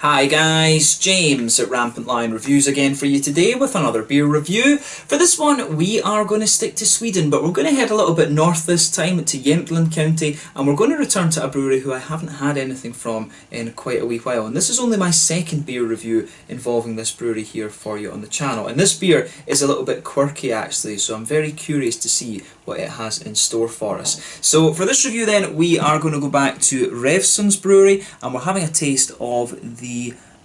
Hi guys, James at Rampant Lion Reviews again for you today with another beer review. For this one we are going to stick to Sweden, but we're going to head a little bit north this time to Jämtland county, and we're going to return to a brewery who I haven't had anything from in quite a wee while. And this is only my second beer review involving this brewery here for you on the channel. And this beer is a little bit quirky actually, so I'm very curious to see what it has in store for us. So for this review then, we are going to go back to Revsunds Brewery, and we're having a taste of the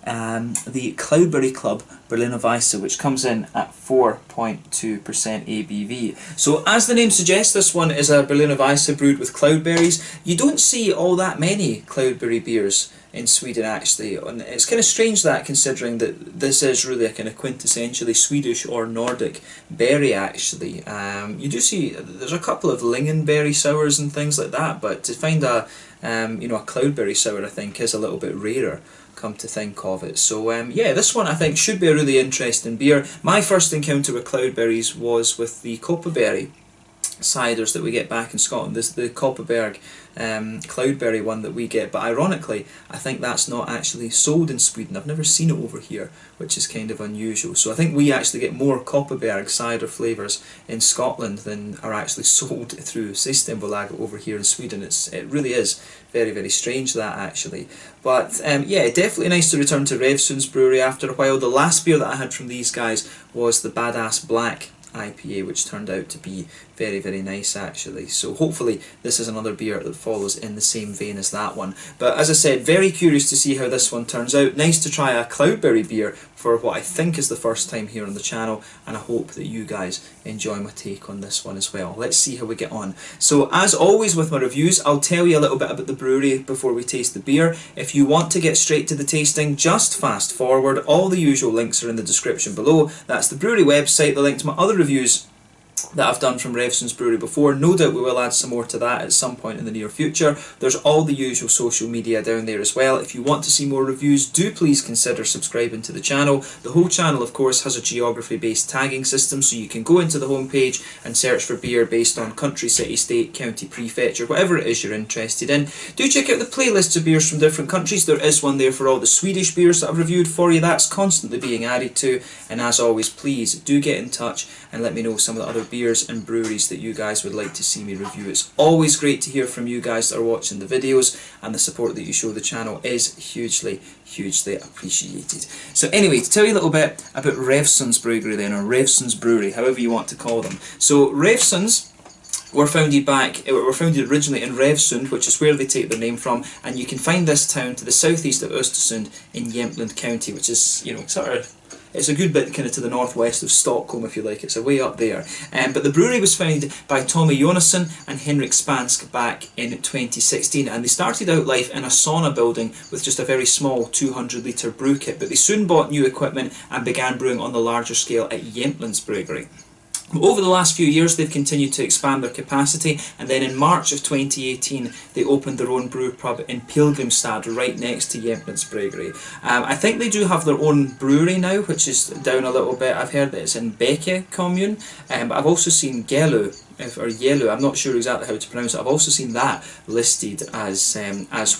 Cloudberry Club Berliner Weisse, which comes in at 4.2% ABV. So as the name suggests, this one is a Berliner Weisse brewed with cloudberries. You don't see all that many cloudberry beers in Sweden actually, and it's kind of strange that, considering that this is really a kind of quintessentially Swedish or Nordic berry actually. You do see there's a couple of lingonberry sours and things like that, but to find a a cloudberry sour I think is a little bit rarer, come to think of it. So yeah, this one I think should be a really interesting beer. My first encounter with cloudberries was with the Kopparberg ciders that we get back in Scotland. This is the Kopparberg cloudberry one that we get, but ironically I think that's not actually sold in Sweden. I've never seen it over here, which is kind of unusual. So I think we actually get more Kopparberg cider flavours in Scotland than are actually sold through Systembolaget over here in Sweden. It really is very, very strange that actually. But yeah, definitely nice to return to Revsunds Brewery after a while. The last beer that I had from these guys was the Badass Black IPA, which turned out to be very, very nice actually. So hopefully this is another beer that follows in the same vein as that one. But as I said, very curious to see how this one turns out. Nice to try a cloudberry beer for what I think is the first time here on the channel, and I hope that you guys enjoy my take on this one as well. Let's see how we get on. So as always with my reviews, I'll tell you a little bit about the brewery before we taste the beer. If you want to get straight to the tasting, just fast forward. All the usual links are in the description below. That's the brewery website, the link to my other reviews that I've done from Revsunds Brewery before. No doubt we will add some more to that at some point in the near future. There's all the usual social media down there as well. If you want to see more reviews, do please consider subscribing to the channel. The whole channel of course has a geography based tagging system, so you can go into the homepage and search for beer based on country, city, state, county, prefecture, whatever it is you're interested in. Do check out the playlists of beers from different countries. There is one there for all the Swedish beers that I've reviewed for you. That's constantly being added to. And as always, please do get in touch and let me know some of the other beers and breweries that you guys would like to see me review. It's always great to hear from you guys that are watching the videos, and the support that you show the channel is hugely, hugely appreciated. So anyway, to tell you a little bit about Revsunds Brewery then, or Revsunds Brewery, however you want to call them. So Revsunds were founded originally in Revsund, which is where they take their name from, and you can find this town to the southeast of Östersund in Jämtland county, which is, it's a good bit kind of to the northwest of Stockholm, if you like. It's way up there. But the brewery was founded by Tommy Jonasson and Henrik Spansk back in 2016, and they started out life in a sauna building with just a very small 200-litre brew kit, but they soon bought new equipment and began brewing on the larger scale at Jämtland's brewery. Over the last few years they've continued to expand their capacity, and then in March of 2018 they opened their own brew pub in Pilgrimstad right next to Jämtland's brewery. I think they do have their own brewery now, which is down a little bit. I've heard that it's in Beke commune, but I've also seen Gelu, or Yelu, I'm not sure exactly how to pronounce it. I've also seen that listed as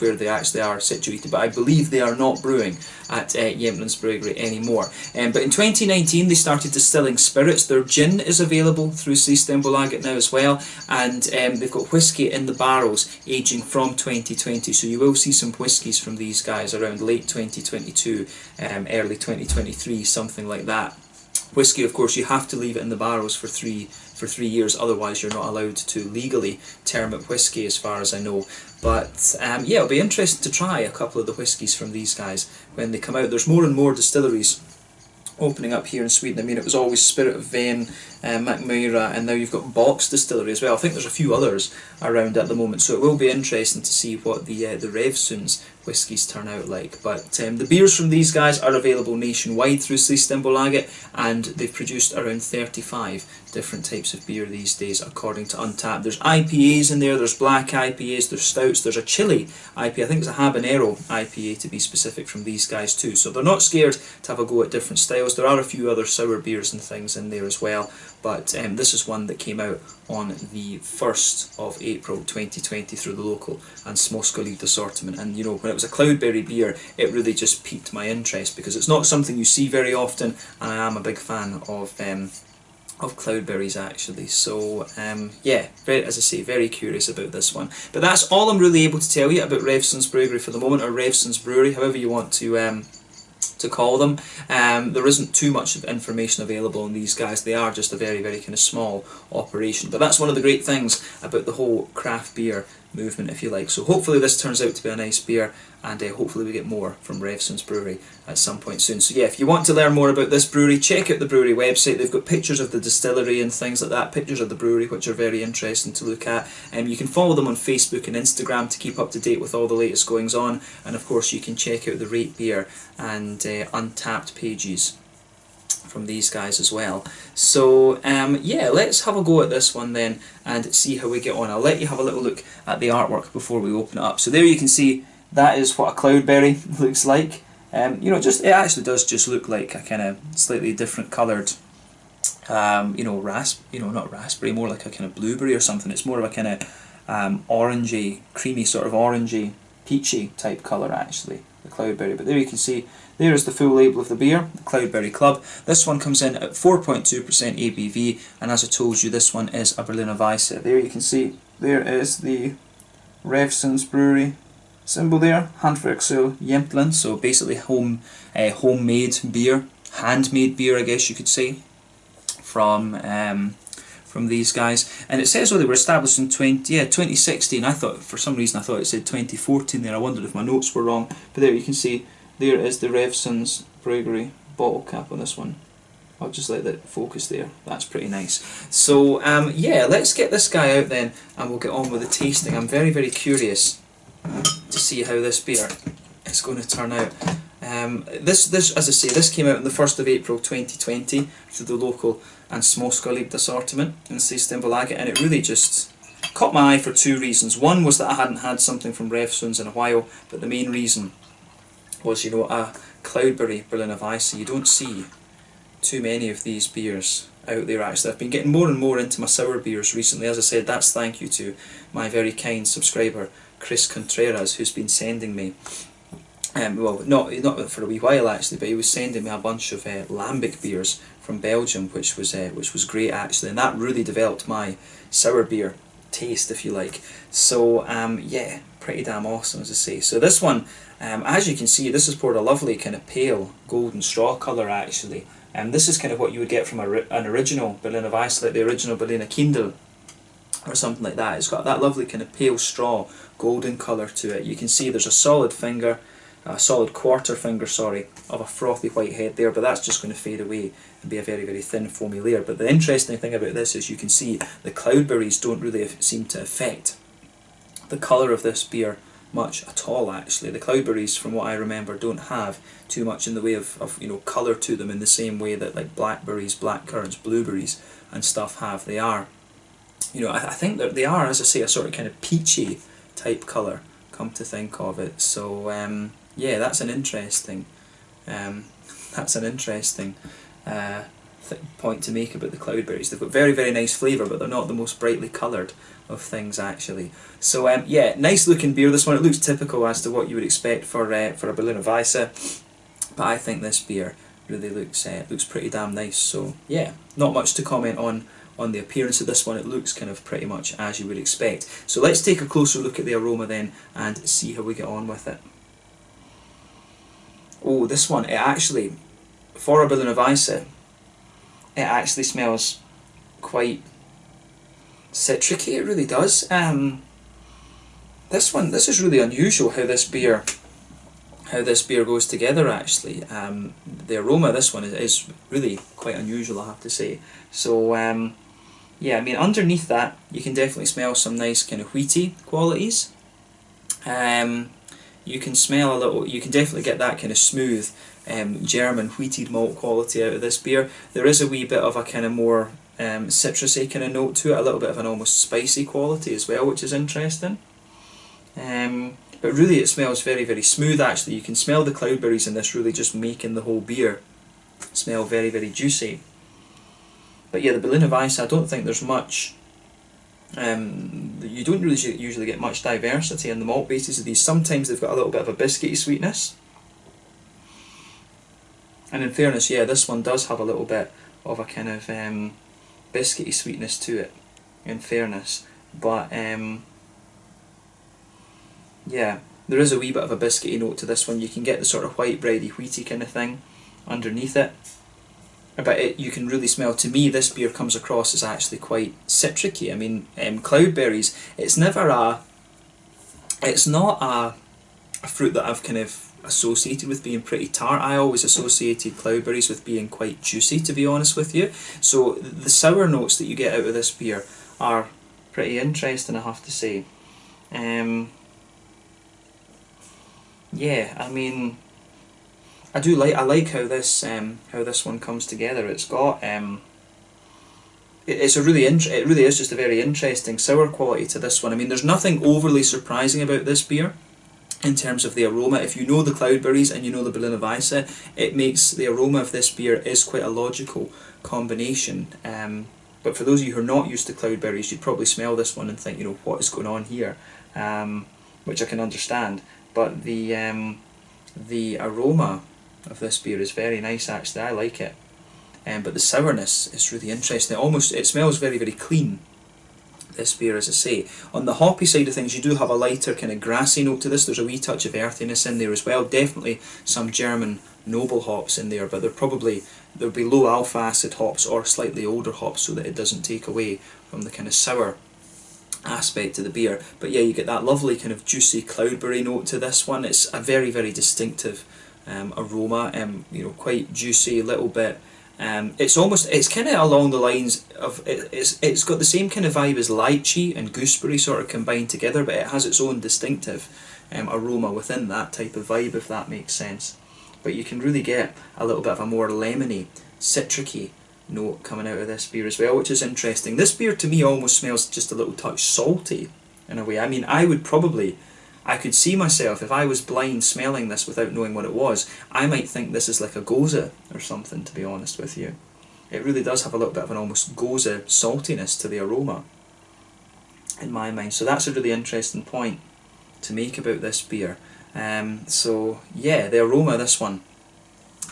where they actually are situated, but I believe they are not brewing at Jämtland's brewery anymore. But in 2019 they started distilling spirits. Their gin is available through Systembolaget now as well, and they've got whisky in the barrels aging from 2020, so you will see some whiskies from these guys around late 2022, early 2023, something like that. Whisky, of course, you have to leave it in the barrels for three years, otherwise you're not allowed to legally term it whisky as far as I know. But yeah, it'll be interesting to try a couple of the whiskies from these guys when they come out. There's more and more distilleries opening up here in Sweden. I mean, it was always Spirit of Ven, Macmyra, and now you've got Box Distillery as well. I think there's a few others around at the moment, so it will be interesting to see what the Revsunds whiskies turn out like. But the beers from these guys are available nationwide through Systembolaget, and they've produced around 35 different types of beer these days according to Untappd. There's IPAs in there, there's black IPAs, there's stouts, there's a chili IPA, I think it's a habanero IPA to be specific, from these guys too. So they're not scared to have a go at different styles. There are a few other sour beers and things in there as well, but this is one that came out on the 1st of April 2020 through the local and Småskaligt assortment. And you know, when it was a Cloudberry beer, it really just piqued my interest because it's not something you see very often, and I am a big fan of Cloudberries actually. So yeah, as I say, very curious about this one. But that's all I'm really able to tell you about Revsunds Brewery for the moment, or Revsunds Brewery, however you want to call them. There isn't too much information available on these guys. They are just a very, very kind of small operation. But that's one of the great things about the whole craft beer movement, if you like. So hopefully this turns out to be a nice beer, and hopefully we get more from Revsunds Brewery at some point soon. So yeah, if you want to learn more about this brewery, check out the brewery website. They've got pictures of the distillery and things like that, pictures of the brewery, which are very interesting to look at. You can follow them on Facebook and Instagram to keep up to date with all the latest goings on, and of course you can check out the Rate Beer and Untappd pages from these guys as well. So yeah, let's have a go at this one then and see how we get on. I'll let you have a little look at the artwork before we open it up. So there you can see that is what a Cloudberry looks like. You know, it actually does just look like a kind of slightly different coloured, you know, not raspberry, more like a kind of blueberry or something. It's more of a kind of orangey, creamy sort of orangey, peachy type colour actually, the Cloudberry. But there you can see, there is the full label of the beer, the Cloudberry Club. This one comes in at 4.2% ABV, and as I told you, this one is a Berliner Weisse. There you can see, there is the Revsunds Brewery symbol there, Handwerksöl Jämtland, so basically homemade beer, handmade beer I guess you could say, from these guys. And it says, oh, they were established in 2016. For some reason I thought it said 2014 there. I wondered if my notes were wrong. But there you can see, there is the Revsunds Brewery bottle cap on this one. I'll just let that focus there. That's pretty nice. So yeah, let's get this guy out then and we'll get on with the tasting. I'm very, very curious to see how this beer is going to turn out. This, as I say, this came out on the 1st of April 2020 through the local and Småskaligt assortment in Systembolaget, and it really just caught my eye for two reasons. One was that I hadn't had something from Revsunds in a while, but the main reason was, you know, a Cloudberry Berliner Weisse. You don't see too many of these beers out there actually. I've been getting more and more into my sour beers recently. As I said, that's thank you to my very kind subscriber Chris Contreras, who's been sending me well, not for a wee while actually, but he was sending me a bunch of lambic beers from Belgium, which was great actually, and that really developed my sour beer taste, if you like. So yeah, pretty damn awesome, as I say. So this one, as you can see, this is poured a lovely kind of pale golden straw colour actually, and this is kind of what you would get from an original Berliner Weisse, like the original Berliner Kindle or something like that. It's got that lovely kind of pale straw golden colour to it. You can see there's a solid quarter finger, sorry, of a frothy white head there, but that's just going to fade away and be a very, very thin foamy layer. But the interesting thing about this is you can see the cloudberries don't really seem to affect the colour of this beer much at all actually. The cloudberries, from what I remember, don't have too much in the way of you know, colour to them in the same way that like blackberries, blackcurrants, blueberries and stuff have. They are, you know, I think that they are, as I say, a sort of kind of peachy type colour, come to think of it. So yeah, that's an interesting point to make about the cloudberries. They've got very, very nice flavour, but they're not the most brightly coloured of things actually. So yeah, nice looking beer this one. It looks typical as to what you would expect for a Berliner Weisse, but I think this beer really looks pretty damn nice. So yeah, not much to comment on the appearance of this one. It looks kind of pretty much as you would expect. So let's take a closer look at the aroma then and see how we get on with it. Oh, this one, it actually, for a Berliner Weisse, it actually smells quite citricy, it really does. This is really unusual how this beer goes together actually. The aroma of this one is really quite unusual, I have to say. So yeah, I mean, underneath that you can definitely smell some nice kind of wheaty qualities. You can smell a little, you can definitely get that kind of smooth German wheated malt quality out of this beer. There is a wee bit of a kind of more citrusy kind of note to it, a little bit of an almost spicy quality as well, which is interesting. But really it smells very, very smooth actually. You can smell the cloudberries in this really just making the whole beer smell very, very juicy. But yeah, the Berliner Weisse, I don't think there's much. You don't really usually get much diversity in the malt bases of these. Sometimes they've got a little bit of a biscuity sweetness. And in fairness, yeah, this one does have a little bit of a kind of biscuity sweetness to it, in fairness. But yeah, there is a wee bit of a biscuity note to this one. You can get the sort of white bready, wheaty kind of thing underneath it. But you can really smell, to me, this beer comes across as actually quite citricy. I mean, cloudberries, it's not a fruit that I've kind of associated with being pretty tart. I always associated cloudberries with being quite juicy, to be honest with you. So the sour notes that you get out of this beer are pretty interesting, I have to say. Yeah, I mean, I like how this one comes together. It's got it really is just a very interesting sour quality to this one. I mean, there's nothing overly surprising about this beer in terms of the aroma. If you know the cloudberries and you know the Berliner Weisse, it makes the aroma of this beer is quite a logical combination. But for those of you who are not used to cloudberries, you'd probably smell this one and think, you know, what is going on here, which I can understand. But the aroma of this beer is very nice, actually. I like it. But the sourness is really interesting. It smells very, very clean, this beer, as I say. On the hoppy side of things, you do have a lighter kind of grassy note to this. There's a wee touch of earthiness in there as well. Definitely some German noble hops in there, but there'll be low alpha acid hops or slightly older hops, so that it doesn't take away from the kind of sour aspect of the beer. But yeah, you get that lovely kind of juicy cloudberry note to this one. It's a very, very distinctive aroma, you know, quite juicy, a little bit. It's kind of along the lines of, it's got the same kind of vibe as lychee and gooseberry sort of combined together, but it has its own distinctive aroma within that type of vibe, if that makes sense. But you can really get a little bit of a more lemony, citricy note coming out of this beer as well, which is interesting. This beer to me almost smells just a little touch salty in a way. I mean, I could see myself, if I was blind smelling this without knowing what it was, I might think this is like a goza or something, to be honest with you. It really does have a little bit of an almost goza saltiness to the aroma, in my mind. So that's a really interesting point to make about this beer. So yeah, the aroma of this one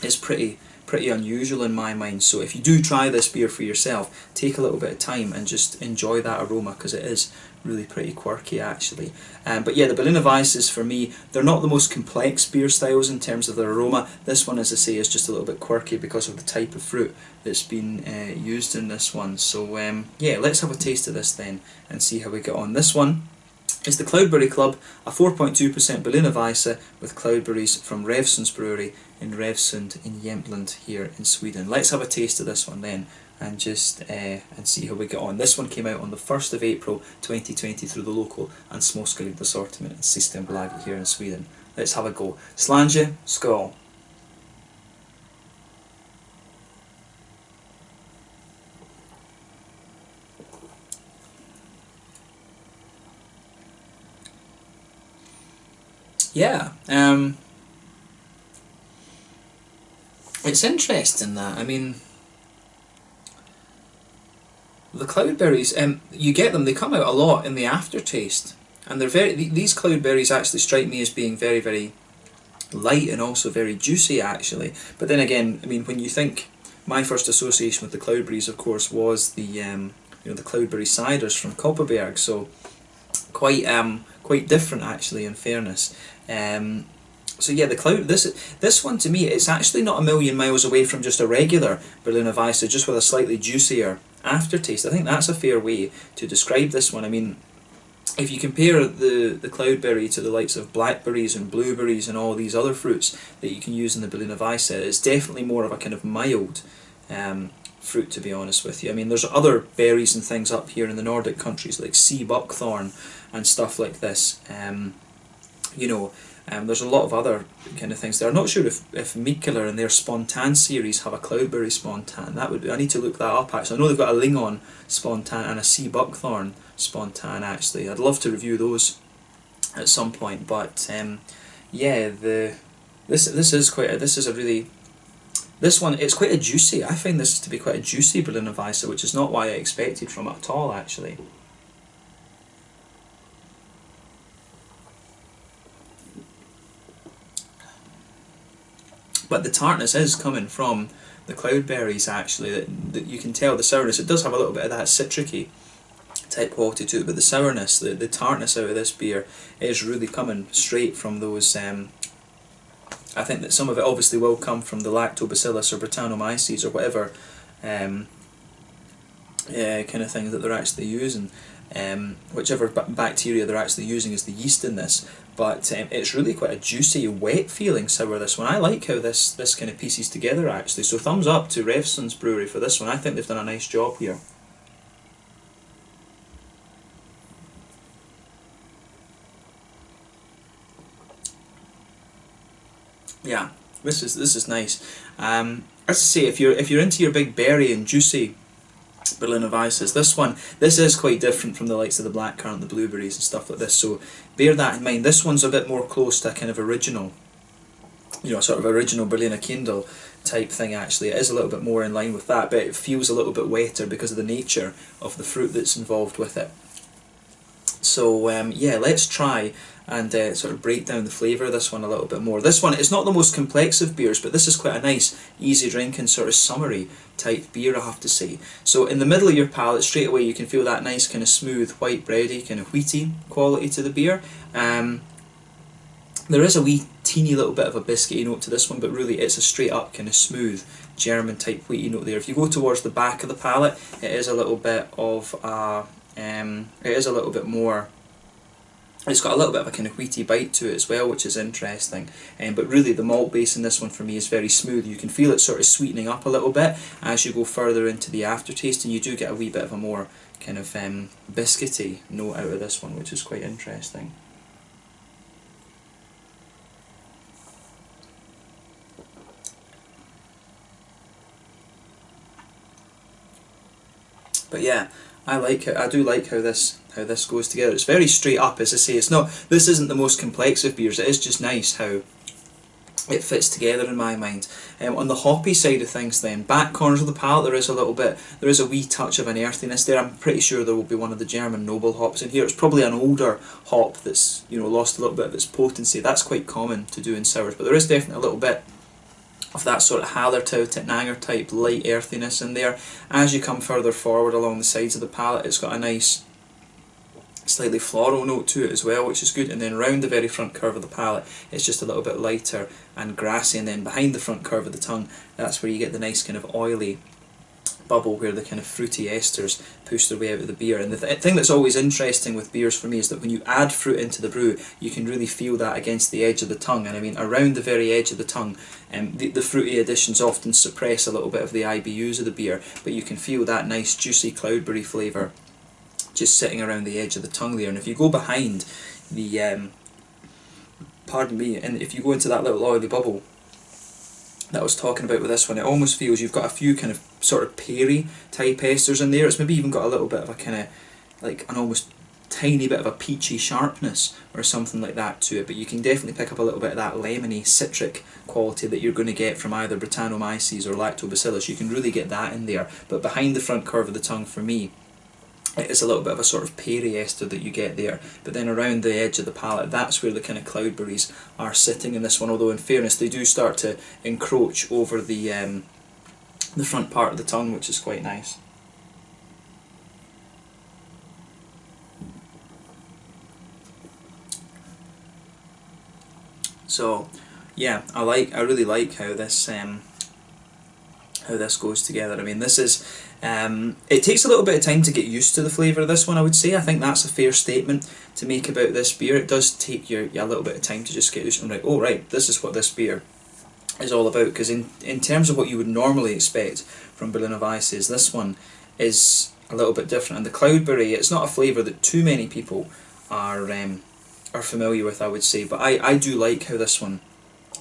is pretty unusual in my mind. So if you do try this beer for yourself, take a little bit of time and just enjoy that aroma, because it is really pretty quirky, actually. But yeah, the Berliner Weisses, for me, they're not the most complex beer styles in terms of their aroma. This one, as I say, is just a little bit quirky because of the type of fruit that's been used in this one. So yeah, let's have a taste of this then and see how we get on. This one is the Cloudberry Club, a 4.2% Berliner Weisse with cloudberries from Revsunds Brewery in Revsund in Jämtland here in Sweden. Let's have a taste of this one then and just and see how we get on. This one came out on the 1st of April 2020 through the local and småskaligt assortment in Systembolaget here in Sweden. Let's have a go. Slange, skål! Yeah, it's interesting that, I mean, the cloudberries, you get them, they come out a lot in the aftertaste, and these cloudberries actually strike me as being very, very light and also very juicy, actually. But then again, I mean, when you think, my first association with the cloudberries, of course, was the the cloudberry ciders from Kopparberg, so quite different, actually, in fairness. So yeah, this one to me, it's actually not a million miles away from just a regular Berliner Weisse, just with a slightly juicier aftertaste. I think that's a fair way to describe this one. I mean, if you compare the cloudberry to the likes of blackberries and blueberries and all these other fruits that you can use in the Berliner Weisse, it's definitely more of a kind of mild fruit, to be honest with you. I mean, there's other berries and things up here in the Nordic countries like sea buckthorn and stuff like this. There's a lot of other kind of things there. I'm not sure if Mikkeller and their Spontan series have a cloudberry Spontan. I need to look that up, actually. I know they've got a Lingon Spontan and a sea buckthorn Spontan, actually. I'd love to review those at some point. But yeah, this is a really This one, it's quite a juicy, I find this to be quite a juicy Berliner Weisse, which is not what I expected from it at all, actually. But the tartness is coming from the cloudberries, actually, that you can tell the sourness. It does have a little bit of that citricy type quality to it, but the sourness, the tartness out of this beer is really coming straight from those. I think that some of it obviously will come from the lactobacillus or Brettanomyces or whatever kind of thing that they're actually using. Whichever bacteria they're actually using as the yeast in this, but it's really quite a juicy, wet feeling sour, this one. I like how this kind of pieces together, actually, so thumbs up to Revsunds Brewery for this one. I think they've done a nice job here. Yeah, this is nice. As I say, if you're into your big berry and juicy Berliner Weisses, this is quite different from the likes of the blackcurrant, the blueberries and stuff like this, so bear that in mind. This one's a bit more close to a kind of original, you know, sort of original Berliner Kindle type thing, actually. It is a little bit more in line with that, but it feels a little bit wetter because of the nature of the fruit that's involved with it. So yeah, let's try and sort of break down the flavour of this one a little bit more. This one, it's not the most complex of beers, but this is quite a nice, easy drinking, sort of summery type beer, I have to say. So in the middle of your palate, straight away you can feel that nice kind of smooth, white bready, kind of wheaty quality to the beer. There is a wee teeny little bit of a biscuity note to this one, but really it's a straight up kind of smooth German type wheaty note there. If you go towards the back of the palate, it is a little bit of a, it is a little bit more, it's got a little bit of a kind of wheaty bite to it as well, which is interesting. But really the malt base in this one for me is very smooth. You can feel it sort of sweetening up a little bit as you go further into the aftertaste, and you do get a wee bit of a more kind of biscuity note out of this one, which is quite interesting. But yeah, I like it. I do like how this goes together. It's very straight up, as I say. It's not. This isn't the most complex of beers. It is just nice how it fits together in my mind. On the hoppy side of things, then, back corners of the palate, there is a wee touch of an earthiness there. I'm pretty sure there will be one of the German noble hops in here. It's probably an older hop that's, you know, lost a little bit of its potency. That's quite common to do in sours, but there is definitely a little bit of that sort of Hallertau, Tittnanger type light earthiness in there. As you come further forward along the sides of the palate, it's got a nice slightly floral note to it as well, which is good. And then round the very front curve of the palate, it's just a little bit lighter and grassy. And then behind the front curve of the tongue, that's where you get the nice kind of oily bubble where the kind of fruity esters push their way out of the beer. And the thing that's always interesting with beers for me is that when you add fruit into the brew, you can really feel that against the edge of the tongue. And I mean, around the very edge of the tongue, the fruity additions often suppress a little bit of the IBUs of the beer, but you can feel that nice juicy cloudberry flavour just sitting around the edge of the tongue there. And if you go behind the pardon me, and if you go into that little oily bubble that I was talking about with this one, it almost feels you've got a few kind of sort of peary type esters in there. It's maybe even got a little bit of a kind of like an almost tiny bit of a peachy sharpness or something like that to it, but you can definitely pick up a little bit of that lemony citric quality that you're going to get from either Brettanomyces or Lactobacillus. You can really get that in there, but behind the front curve of the tongue for me, it is a little bit of a sort of peary ester that you get there, but then around the edge of the palate, that's where the kind of cloudberries are sitting in this one, although in fairness they do start to encroach over the front part of the tongue, which is quite nice. So yeah, I really like how this goes together. I mean, this is it takes a little bit of time to get used to the flavour of this one, I would say. I think that's a fair statement to make about this beer. It does take you a little bit of time to just get used to it. Like, oh right, this is what this beer is all about. Because in terms of what you would normally expect from Berliner Weisses, this one is a little bit different. And the cloudberry, it's not a flavour that too many people are familiar with, I would say. But I do like how this one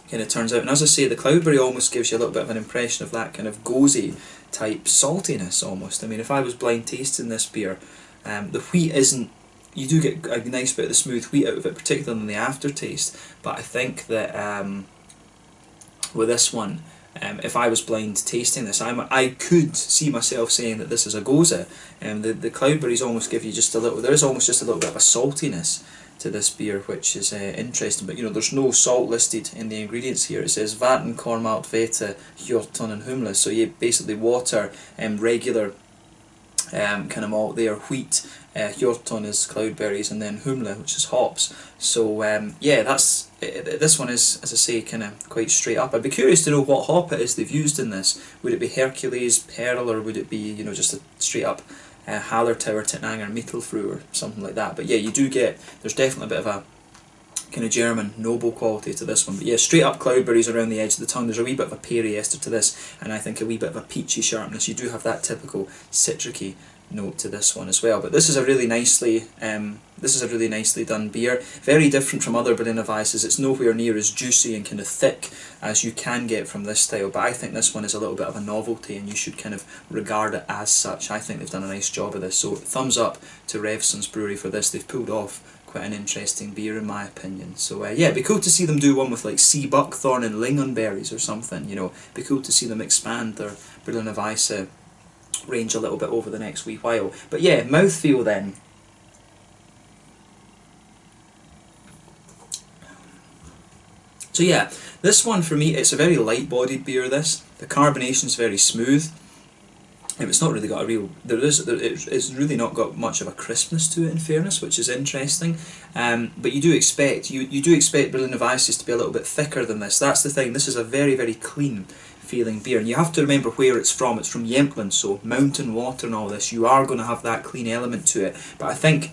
kind of turns out. And as I say, the cloudberry almost gives you a little bit of an impression of that kind of gozy type saltiness almost. I mean, if I was blind tasting this beer, the wheat isn't, you do get a nice bit of the smooth wheat out of it, particularly in the aftertaste, but I think that with this one, if I was blind tasting this, I could see myself saying that this is a goza. The cloudberries almost give you just a little, there is almost just a little bit of a saltiness to this beer, which is interesting. But you know, there's no salt listed in the ingredients here. It says vatten, kornmalt, vete, hjorton and humle. So you basically water, regular kind of malt there, wheat, hjorton is cloudberries, and then humle, which is hops. So yeah, that's this one is, as I say, kind of quite straight up. I'd be curious to know what hop it is they've used in this. Would it be Hercules, Pearl, or would it be, you know, just a straight up Hallertauer, Tittnanger, Mittelfrüh or something like that? But yeah, you do get, there's definitely a bit of a kind of German noble quality to this one. But yeah, straight up cloudberries around the edge of the tongue. There's a wee bit of a peary ester to this, and I think a wee bit of a peachy sharpness. You do have that typical citricy note to this one as well. But this is a really nicely done beer. Very different from other Berliner Weisses. It's nowhere near as juicy and kind of thick as you can get from this style, but I think this one is a little bit of a novelty, and you should kind of regard it as such. I think they've done a nice job of this. So thumbs up to Revsunds Brewery for this. They've pulled off quite an interesting beer in my opinion. So yeah, it'd be cool to see them do one with like sea buckthorn and lingonberries or something, you know. It'd be cool to see them expand their Berliner Weisse range a little bit over the next wee while. But yeah, mouthfeel then. So yeah, this one for me, it's a very light bodied beer this. The carbonation's very smooth. It's not really got a real, it's really not got much of a crispness to it in fairness, which is interesting. But you do expect, you do expect Berliner Weisses to be a little bit thicker than this. That's the thing, this is a very, very clean feeling beer, and you have to remember where it's from. It's from Jämtland, so mountain water and all this, you are going to have that clean element to it. But I think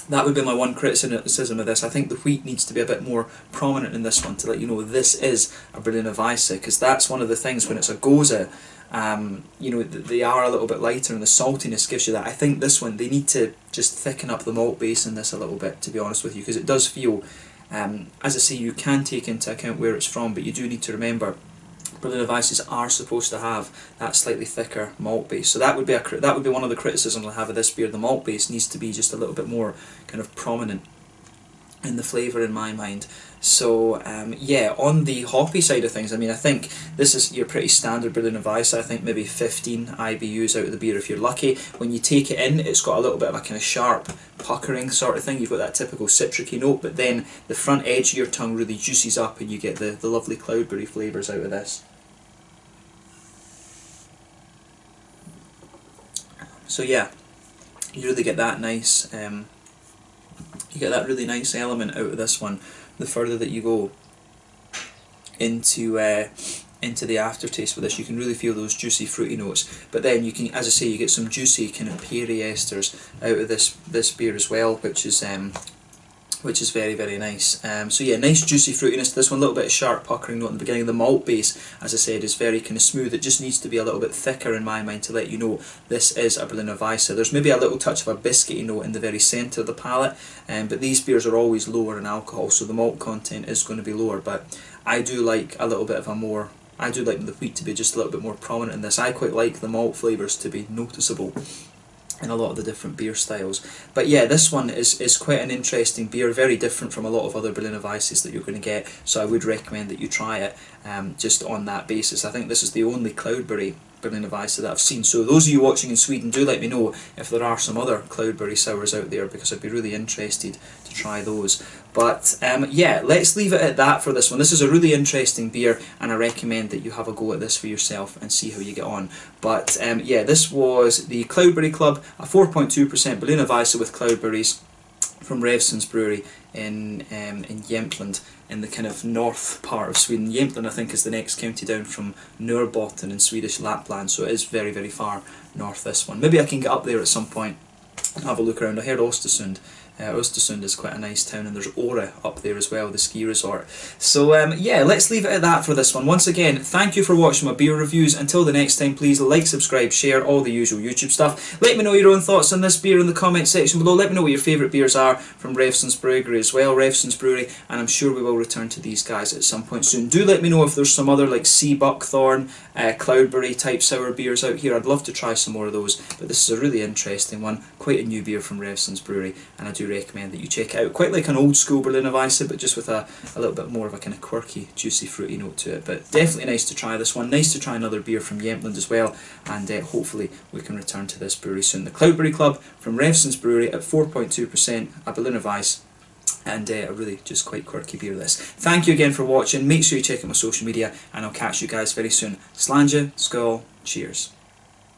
that would be my one criticism of this. I think the wheat needs to be a bit more prominent in this one to let you know this is a Berliner Weisse, because that's one of the things when it's a Goza, you know, they are a little bit lighter and the saltiness gives you that. I think this one, they need to just thicken up the malt base in this a little bit, to be honest with you, because it does feel, as I say, you can take into account where it's from, but you do need to remember Berliner Weisses are supposed to have that slightly thicker malt base. So that would be one of the criticisms I'll have of this beer. The malt base needs to be just a little bit more kind of prominent in the flavour in my mind. So yeah, on the hoppy side of things, I mean, I think this is your pretty standard Berliner Weisse. I think maybe 15 IBUs out of the beer if you're lucky. When you take it in, it's got a little bit of a kind of sharp puckering sort of thing. You've got that typical citricy note, but then the front edge of your tongue really juices up and you get the lovely cloudberry flavours out of this. So yeah, you really get that nice, you get that really nice element out of this one. The further that you go into the aftertaste with this, you can really feel those juicy fruity notes. But then you can, as I say, you get some juicy kind of peary esters out of this beer as well, which is very, very nice. So yeah, nice juicy fruitiness to this one, a little bit of sharp puckering note in the beginning. The malt base, as I said, is very kind of smooth. It just needs to be a little bit thicker in my mind to let you know this is a Berliner Weisse. There's maybe a little touch of a biscuity note in the very centre of the palate, but these beers are always lower in alcohol, so the malt content is going to be lower. But I do like a little bit of a more, I do like the wheat to be just a little bit more prominent in this. I quite like the malt flavours to be noticeable in a lot of the different beer styles. But yeah, this one is quite an interesting beer, very different from a lot of other Berliner Weisses that you're going to get, so I would recommend that you try it just on that basis. I think this is the only Cloudberry Berliner Weisse that I've seen, so those of you watching in Sweden, do let me know if there are some other Cloudberry sours out there, because I'd be really interested to try those. But yeah, let's leave it at that for this one. This is a really interesting beer, and I recommend that you have a go at this for yourself and see how you get on. But yeah, this was the Cloudberry Club, a 4.2% Berliner Weisse with cloudberries from Revsunds Brewery in Jämtland, in the kind of north part of Sweden. Jämtland, I think, is the next county down from Norrbotten in Swedish Lapland, so it is very, very far north, this one. Maybe I can get up there at some point and have a look around. I heard Östersund. Östersund is quite a nice town, and there's Åre up there as well, the ski resort. So yeah, let's leave it at that for this one. Once again, thank you for watching my beer reviews. Until the next time, please like, subscribe, share, all the usual YouTube stuff. Let me know your own thoughts on this beer in the comment section below. Let me know what your favourite beers are from Revsunds Brewery as well, Revsunds Brewery, and I'm sure we will return to these guys at some point soon. Do let me know if there's some other like sea buckthorn, Cloudberry type sour beers out here. I'd love to try some more of those, but this is a really interesting one. quite a new beer from Revsunds Brewery, and I do recommend that you check it out. Quite like an old school Berliner Weisse, but just with a little bit more of a kind of quirky, juicy, fruity note to it. But definitely nice to try this one. Nice to try another beer from Jämtland as well, and hopefully we can return to this brewery soon. The Cloudberry Club from Revsunds Brewery at 4.2%, a Berliner Weisse, and a really just quite quirky beer this. Thank you again for watching. Make sure you check out my social media, and I'll catch you guys very soon. Slàinte, skål, cheers.